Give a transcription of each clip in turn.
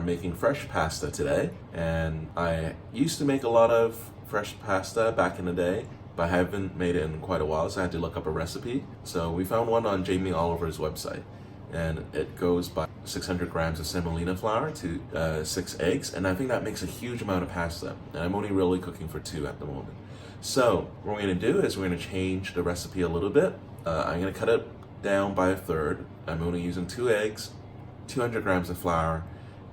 making fresh pasta today, and I used to make a lot of fresh pasta back in the day, but I haven't made it in quite a while, so I had to look up a recipe. So we found one on Jamie Oliver's website, and it goes by 600 grams of semolina flour to 6 eggs, and I think that makes a huge amount of pasta, and I'm only really cooking for 2 at the moment. So what we're gonna do is we're gonna change the recipe a little bit. I'm gonna cut it down by a third. I'm only using 2 eggs, 200 grams of flour,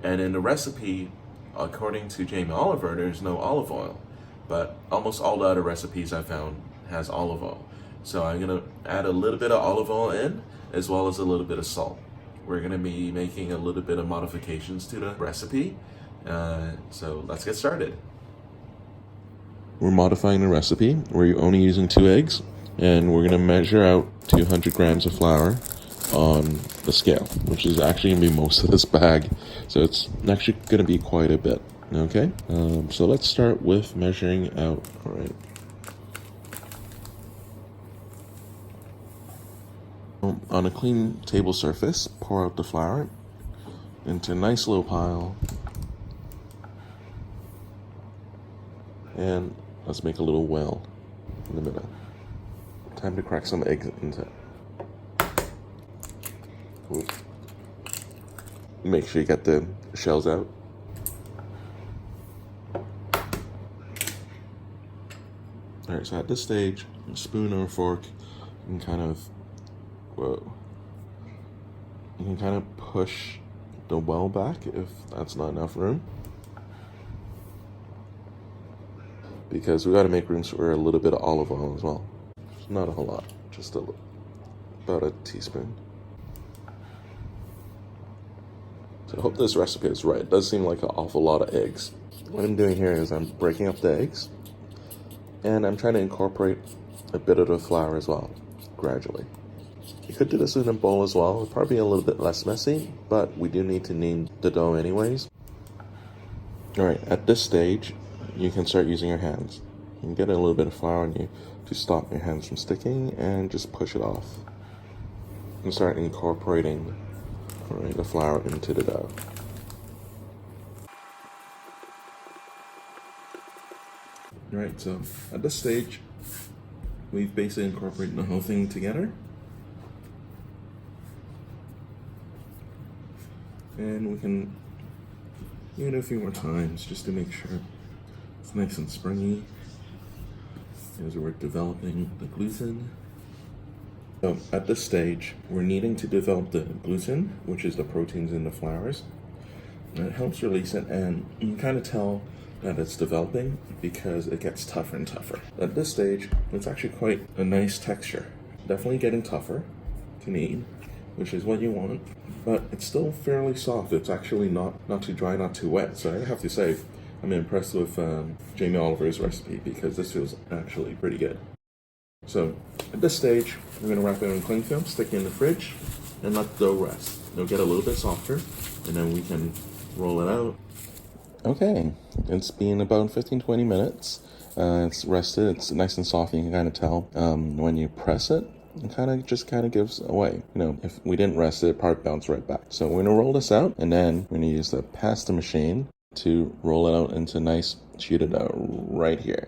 and in the recipe, according to Jamie Oliver, there's no olive oil, but almost all the other recipes I found has olive oil. So I'm gonna add a little bit of olive oil in, as well as a little bit of salt. We're gonna be making a little bit of modifications to the recipe, so let's get started. We're modifying the recipe. We're only using 2 eggs, and we're gonna measure out 200 grams of flour on the scale, which is actually gonna be most of this bag, so it's actually gonna be quite a bit. Okay, so let's start with measuring out. All right. On a clean table surface, pour out the flour into a nice low pile, and let's make a little well in the middle. Time to crack some eggs into it. Make sure you get the shells out. Alright, so at this stage, a spoon or a fork, you can kind of, you can kind of push the well back if that's not enough room. Because we got to make room for a little bit of olive oil as well. Not a whole lot, just about a teaspoon. So I hope this recipe is right. It does seem like an awful lot of eggs. What I'm doing here is I'm breaking up the eggs, and I'm trying to incorporate a bit of the flour as well, gradually. You could do this in a bowl as well. It'd probably be a little bit less messy, but we do need to knead the dough anyways. Alright, at this stage, you can start using your hands. You can get a little bit of flour on you to stop your hands from sticking, and just push it off. And start incorporating the flour into the dough. Alright, so at this stage, we've basically incorporated the whole thing together. And we can do it a few more times just to make sure it's nice and springy as we're developing the gluten. So at this stage, we're needing to develop the gluten, which is the proteins in the flours. And it helps release it, and you can kind of tell that it's developing because it gets tougher and tougher. At this stage, it's actually quite a nice texture. Definitely getting tougher to knead, which is what you want, but it's still fairly soft. It's actually not too dry, not too wet. So I have to say, I'm impressed with Jamie Oliver's recipe because this feels actually pretty good. So at this stage, we're gonna wrap it in cling film, stick it in the fridge, and let the dough rest. It'll get a little bit softer, and then we can roll it out. Okay, it's been about 15-20 minutes. It's rested, it's nice and soft, and you can kind of tell when you press it, it kind of gives away. You know, if we didn't rest it, it probably bounced right back. So we're gonna roll this out, and then we're gonna use the pasta machine to roll it out into nice sheet of dough right here.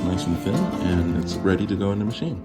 Nice and thin, and it's ready to go in the machine.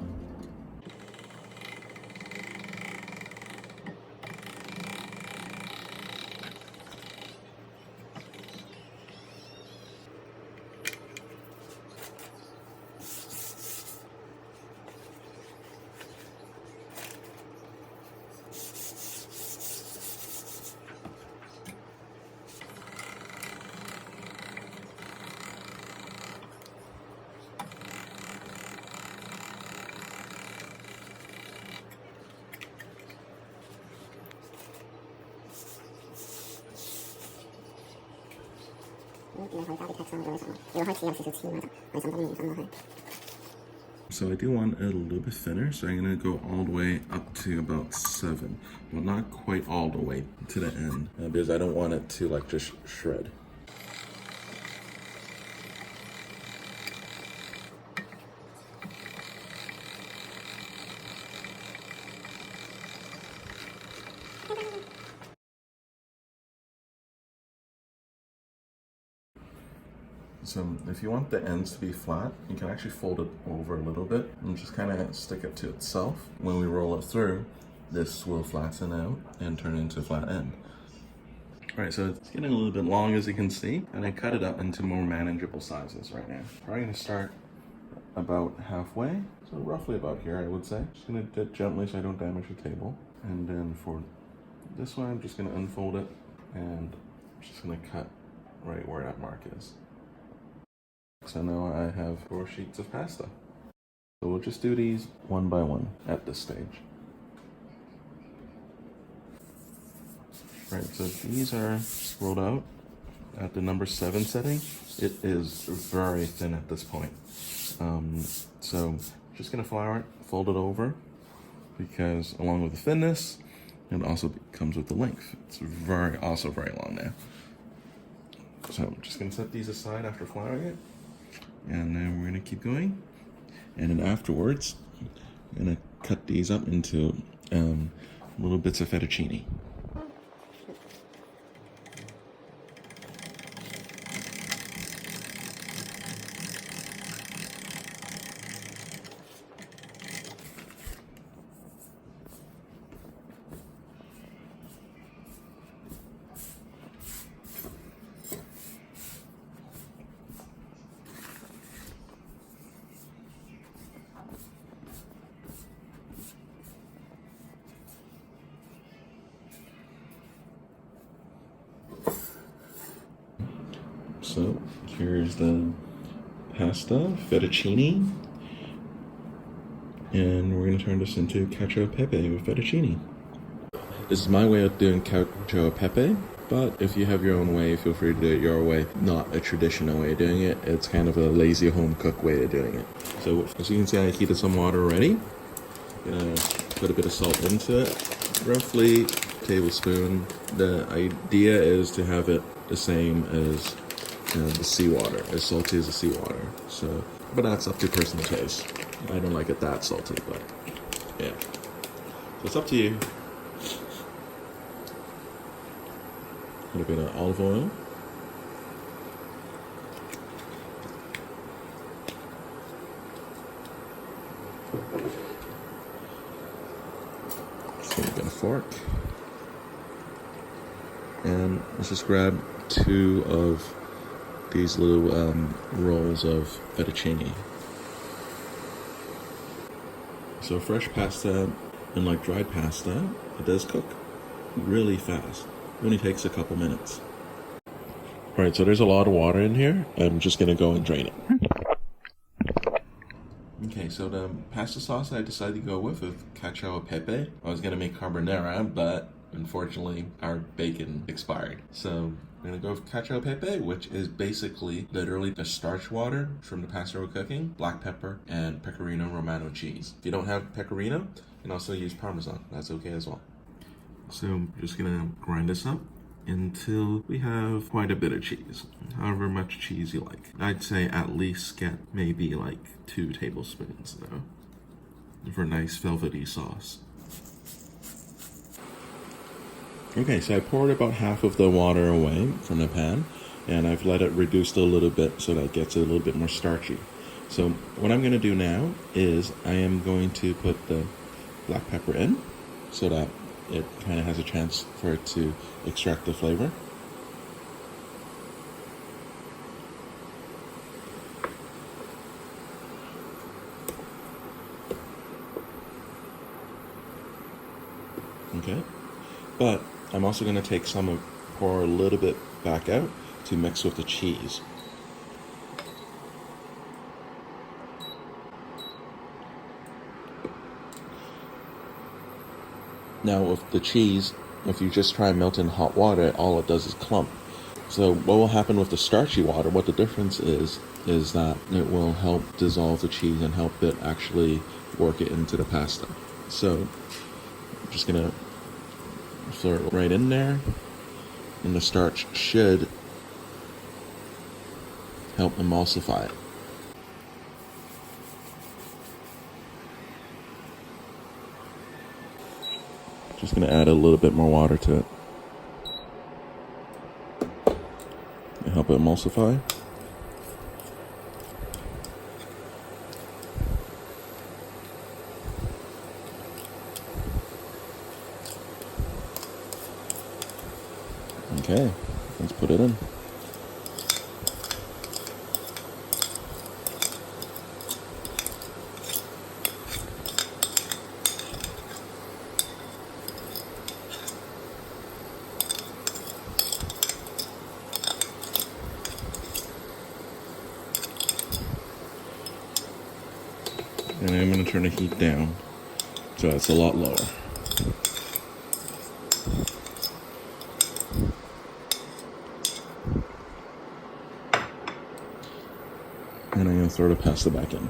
So I do want it a little bit thinner, so I'm gonna go all the way up to about 7. Well, not quite all the way to the end, because I don't want it to like just shred. So if you want the ends to be flat, you can actually fold it over a little bit and just kind of stick it to itself. When we roll it through, this will flatten out and turn into a flat end. All right, so it's getting a little bit long, as you can see, and I cut it up into more manageable sizes right now. I'm gonna start about halfway, so roughly about here, I would say. Just gonna do it gently so I don't damage the table. And then for this one, I'm just gonna unfold it and I'm just gonna cut right where that mark is. So now I have 4 sheets of pasta. So we'll just do these one by one at this stage. Right, so these are rolled out at the number 7 setting. It is very thin at this point. So just gonna flour it, fold it over, because along with the thinness, it also comes with the length. It's also very long now. So I'm just gonna set these aside after flouring it. And then we're gonna keep going. And then afterwards, I'm gonna cut these up into little bits of fettuccine. So here's the pasta, fettuccine, and we're gonna turn this into cacio e pepe with fettuccine. This is my way of doing cacio e pepe, but if you have your own way, feel free to do it your way. Not a traditional way of doing it, it's kind of a lazy home cook way of doing it. So as you can see, I heated some water already. Gonna put a bit of salt into it, roughly a tablespoon. The idea is to have it the same as the seawater, as salty as the seawater. So, but that's up to personal taste. I don't like it that salty, but yeah. So it's up to you. A little bit of olive oil. Just gonna get a fork. And let's just grab 2 of these little rolls of fettuccine. So fresh pasta and like dried pasta, it does cook really fast. It only takes a couple minutes. All right, so there's a lot of water in here. I'm just gonna go and drain it. Okay, so the pasta sauce I decided to go with cacio e pepe. I was gonna make carbonara, but unfortunately our bacon expired. So I'm gonna go with cacio e pepe, which is basically literally the starch water from the pasta we're cooking, black pepper, and Pecorino Romano cheese. If you don't have Pecorino, you can also use Parmesan. That's okay as well. So I'm just gonna grind this up until we have quite a bit of cheese. However much cheese you like. I'd say at least get maybe like 2 tablespoons though, for a nice velvety sauce. Okay, so I poured about half of the water away from the pan, and I've let it reduce a little bit so that it gets a little bit more starchy. So what I'm gonna do now is I am going to put the black pepper in so that it kind of has a chance for it to extract the flavor. Okay, but I'm also going to take some and pour a little bit back out to mix with the cheese. Now with the cheese, if you just try and melt in hot water, all it does is clump. So what will happen with the starchy water, what the difference is that it will help dissolve the cheese and help it actually work it into the pasta. So I'm just gonna throw it right in there, and the starch should help emulsify it. Just gonna add a little bit more water to it and help it emulsify. Okay, let's put it in. And I'm going to turn the heat down so it's a lot lower. And I'm going to throw the pasta back in.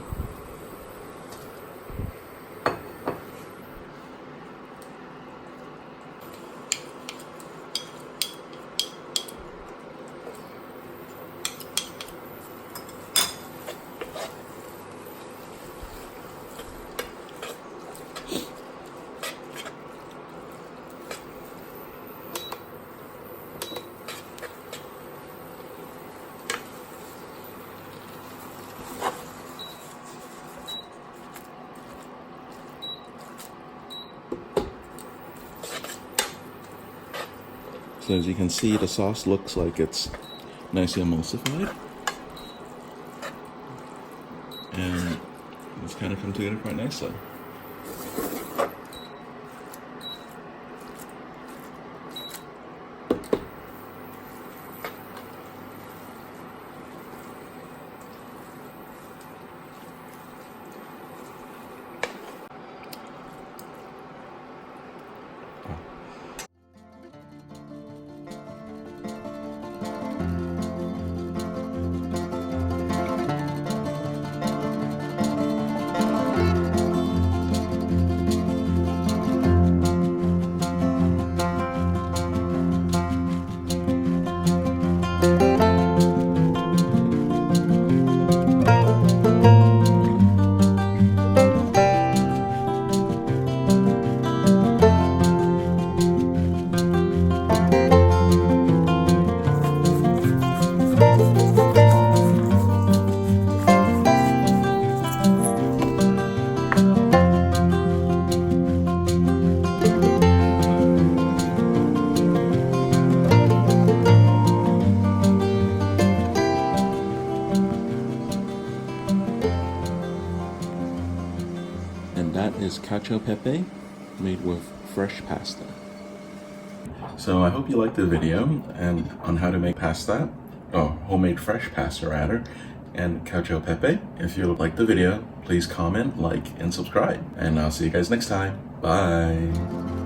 So as you can see, the sauce looks like it's nicely emulsified. And it's kind of come together quite nicely. And that is cacio e pepe made with fresh pasta. So I hope you liked the video and on how to make pasta, homemade fresh pasta rather, and cacio e pepe. If you liked the video, please comment, like, and subscribe. And I'll see you guys next time. Bye.